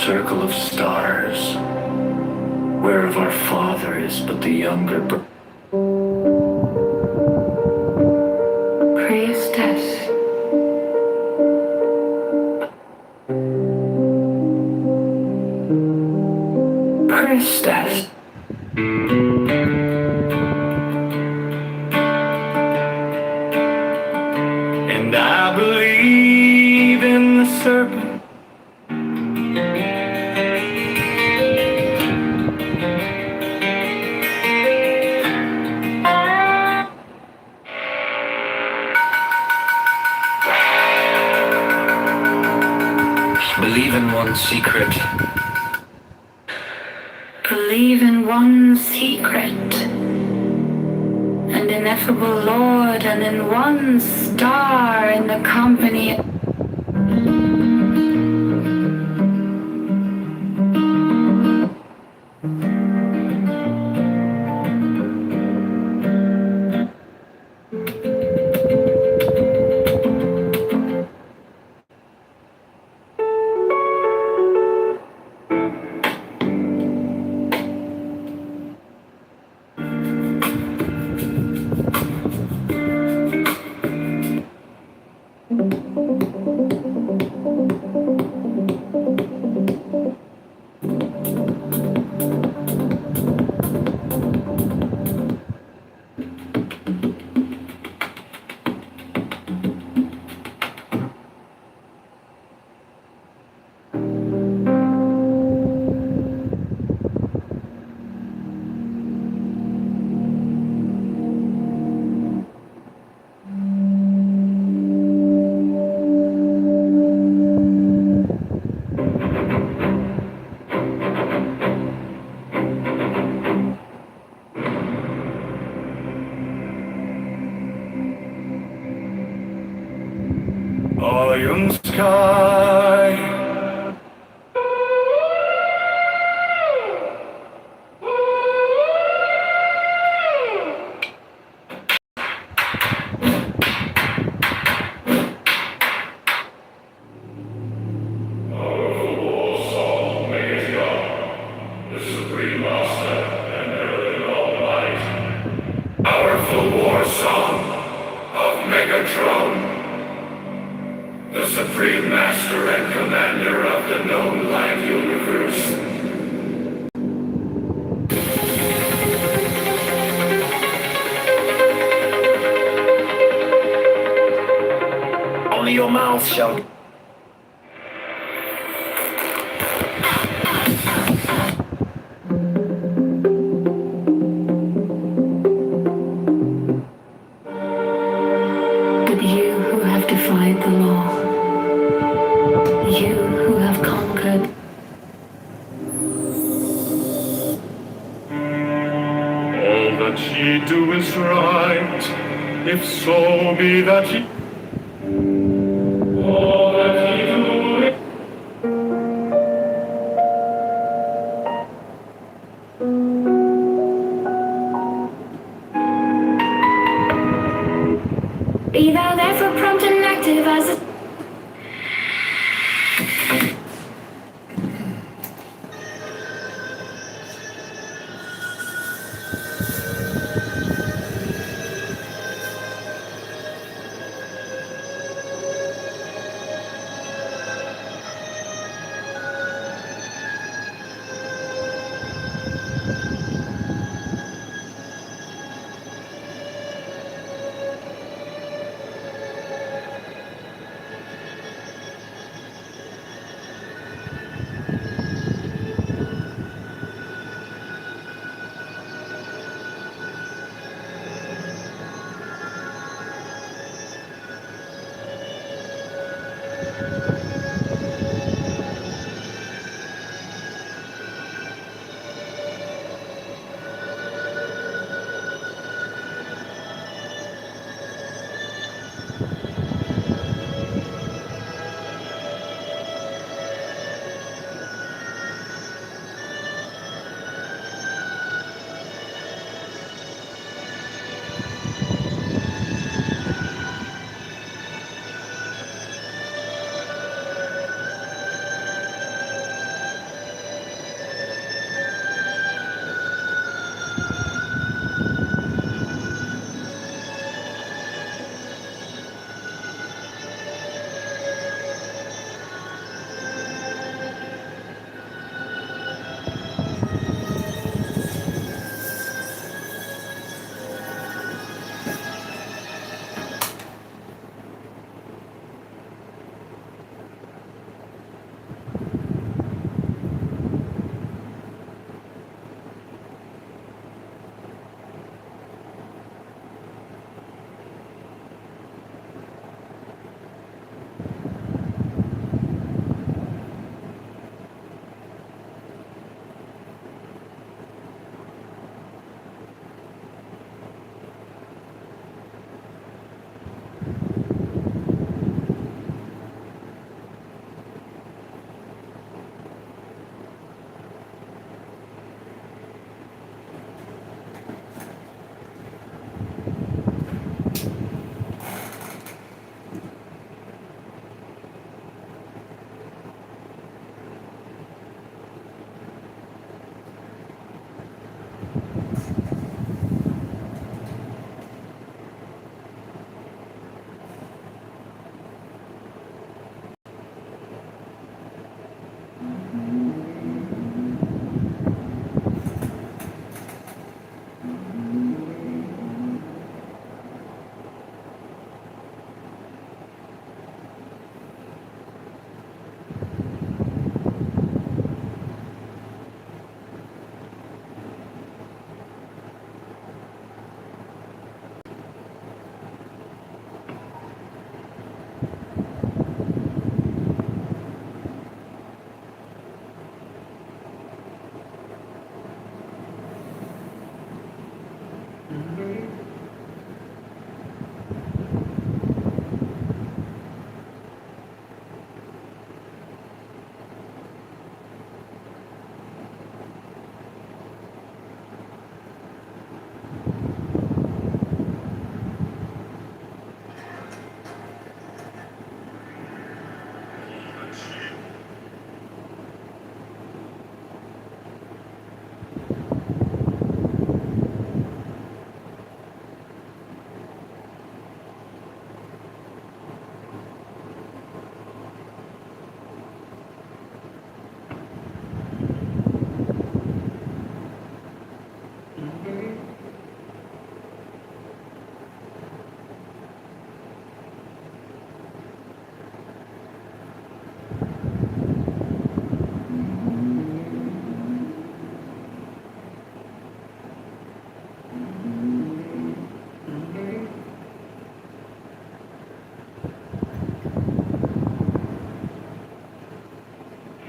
circle of stars, whereof our father is but the younger Priestess. priestess. And I believe in the serpent. Believe in one secret. Believe in one secret, an ineffable Lord, and in one star in the company. Iron sky. Powerful war song of Megatron, the supreme master and commander of the known light universe. Only your mouth shall. But you who have defied the law, you who have conquered. All that ye do is right, if so be that ye. All that ye do is. Be thou therefore prompt and active as a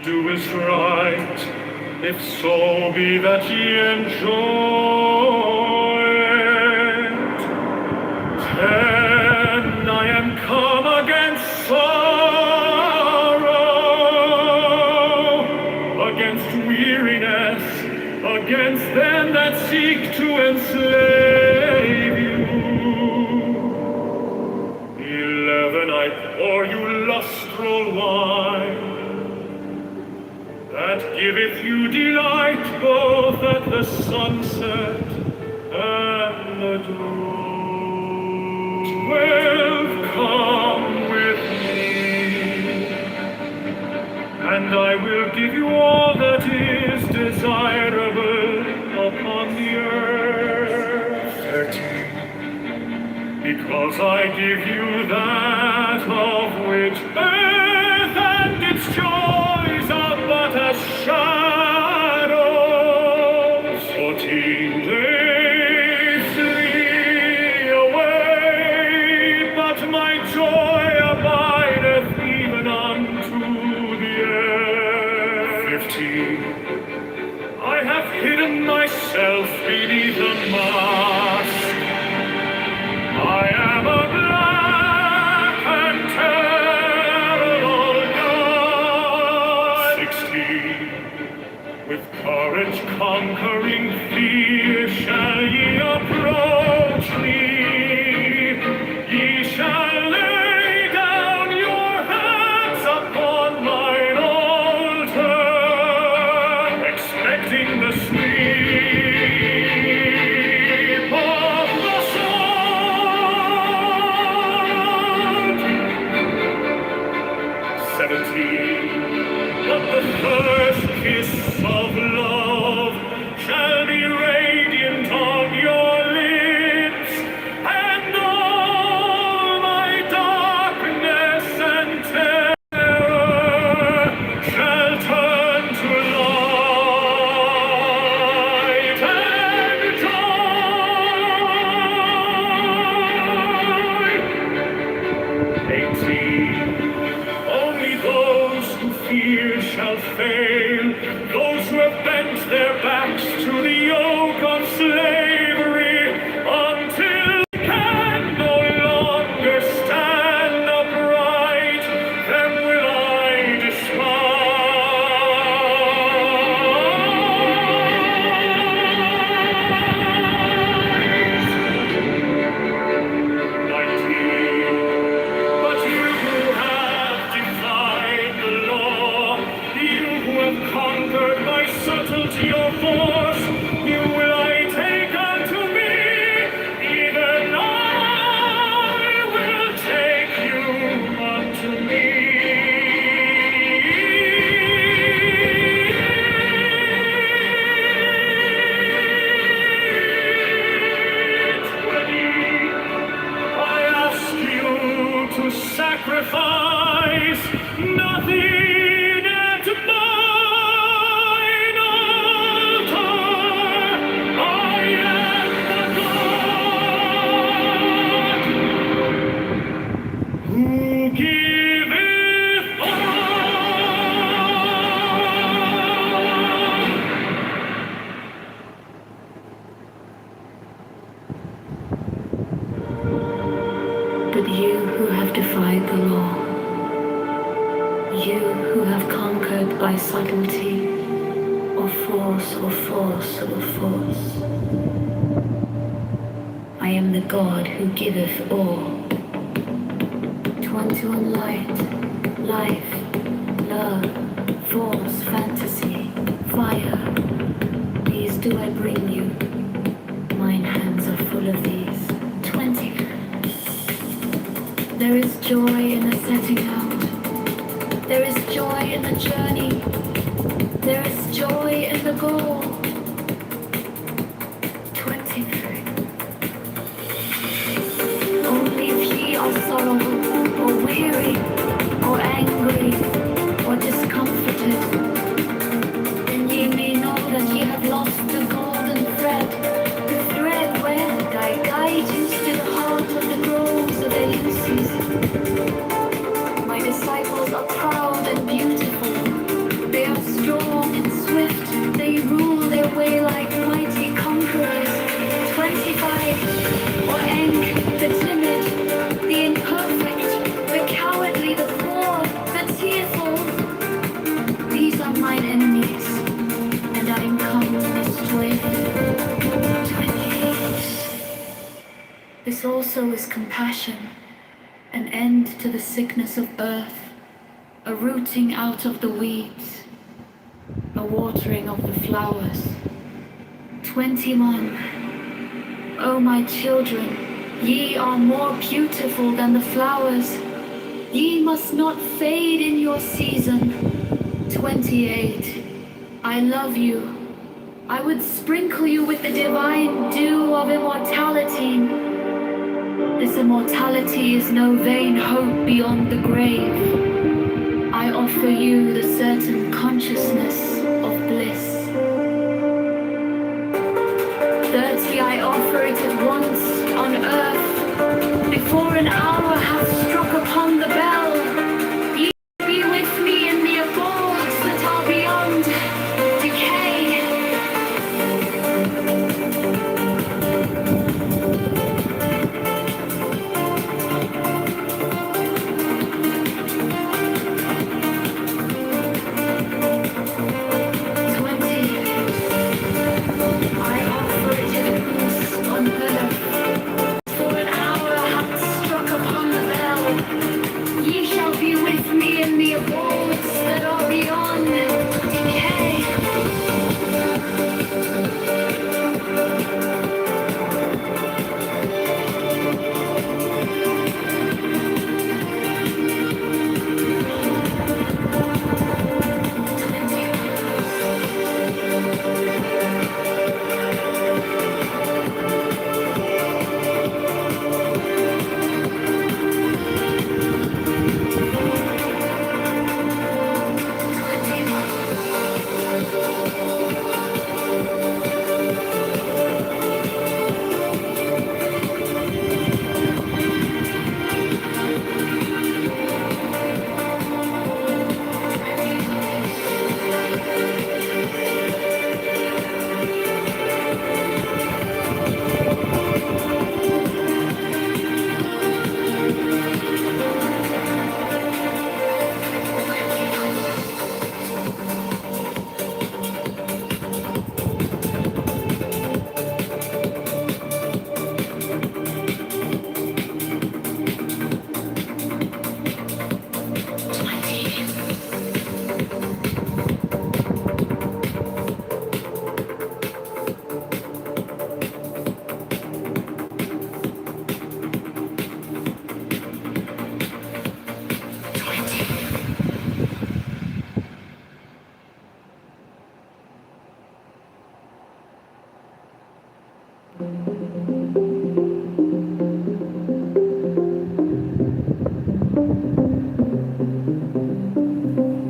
Do is right, if so be that ye enjoy it. Then I am come against sorrow, against weariness, against them that seek to enslave you. 11, I pour you lustral wine, that giveth you delight both at the sunset and the dawn. 12, come with me, and I will give you all that is desirable upon the earth. 13, because I give you that of which earth and its joys are but as shadows. 14, they flee away, but my joy abideth even unto the end. 15, I have hidden myself beneath a mask. I am a black and terrible God. 16, with courage conquering fear shall ye approach me. Ye shall lay down your hands upon mine altar, expecting the sleep of the sword. 17, but the first kiss of love shall be radiant on your lips. by subtlety, or force, or force, or force. I am the God who giveth all. 21 light, life, love, force, fantasy, fire. These do I bring you. Mine hands are full of these. 20. There is joy in the setting out. There is joy in the journey. There is joy in the goal. 23. Only if ye are sorrowful, or weary, or angry, or discomforted, then ye may know that ye have lost the golden thread, the thread where I guide you to the heart of the groves of Eleusis. My disciples are proud and beautiful. They are strong and swift. They rule their way like mighty conquerors. 25. Or Enk, the timid, the imperfect, the cowardly, the poor, the tearful. These are mine enemies, and I am come to destroy them. 28. This also is compassion, an end to the sickness of earth, a rooting out of the weeds, a watering of the flowers. 21. O my children, ye are more beautiful than the flowers. Ye must not fade in your season. 28. I love you. I would sprinkle you with the divine dew of immortality. This immortality is no vain hope beyond the grave. I offer you the certain consciousness of bliss. 30. I offer it at once on earth, before an hour hath struck upon the bell. Ye be with me in the abodes that are beyond decay. 20. I offer it at once on earth, for an hour hath struck upon the bell. Ye shall be with me in the abodes that are beyond decay. 20.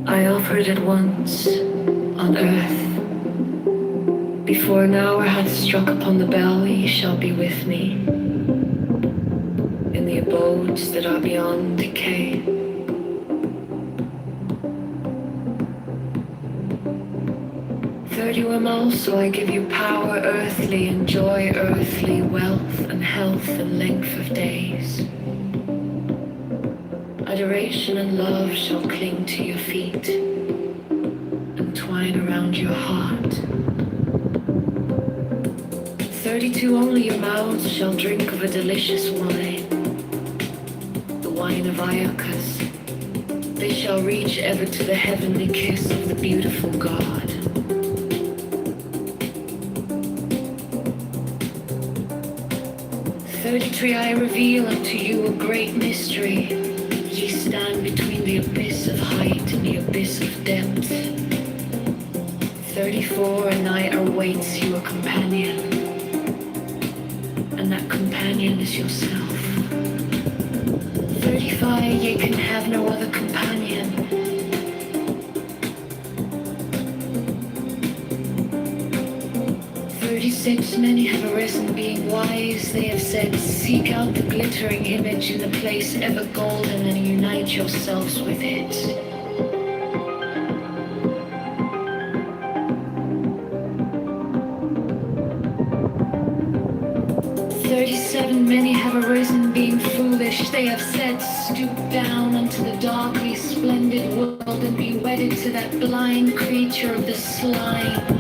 I offer it at once on earth. Before an hour hath struck upon the bell, ye shall be with me in the abodes that are beyond decay. 31 also I give you power earthly, and joy earthly, wealth and health and length of days. Adoration and love shall cling to your feet. twine around your heart. 32 only your mouths shall drink of a delicious wine, the wine of Iacchus. They shall reach ever to the heavenly kiss of the beautiful God. "33 I reveal unto you a great mystery. Ye stand between the abyss of height and the abyss of depth. 34 a night awaits you a companion, and that companion is yourself. 35 ye can have no other companion. 36 many have arisen being wise. They have said, seek out the glittering image in the place ever golden and unite yourselves with it. 37 many have arisen being foolish. They have said, stoop down unto the darkly splendid world and be wedded to that blind creature of the slime.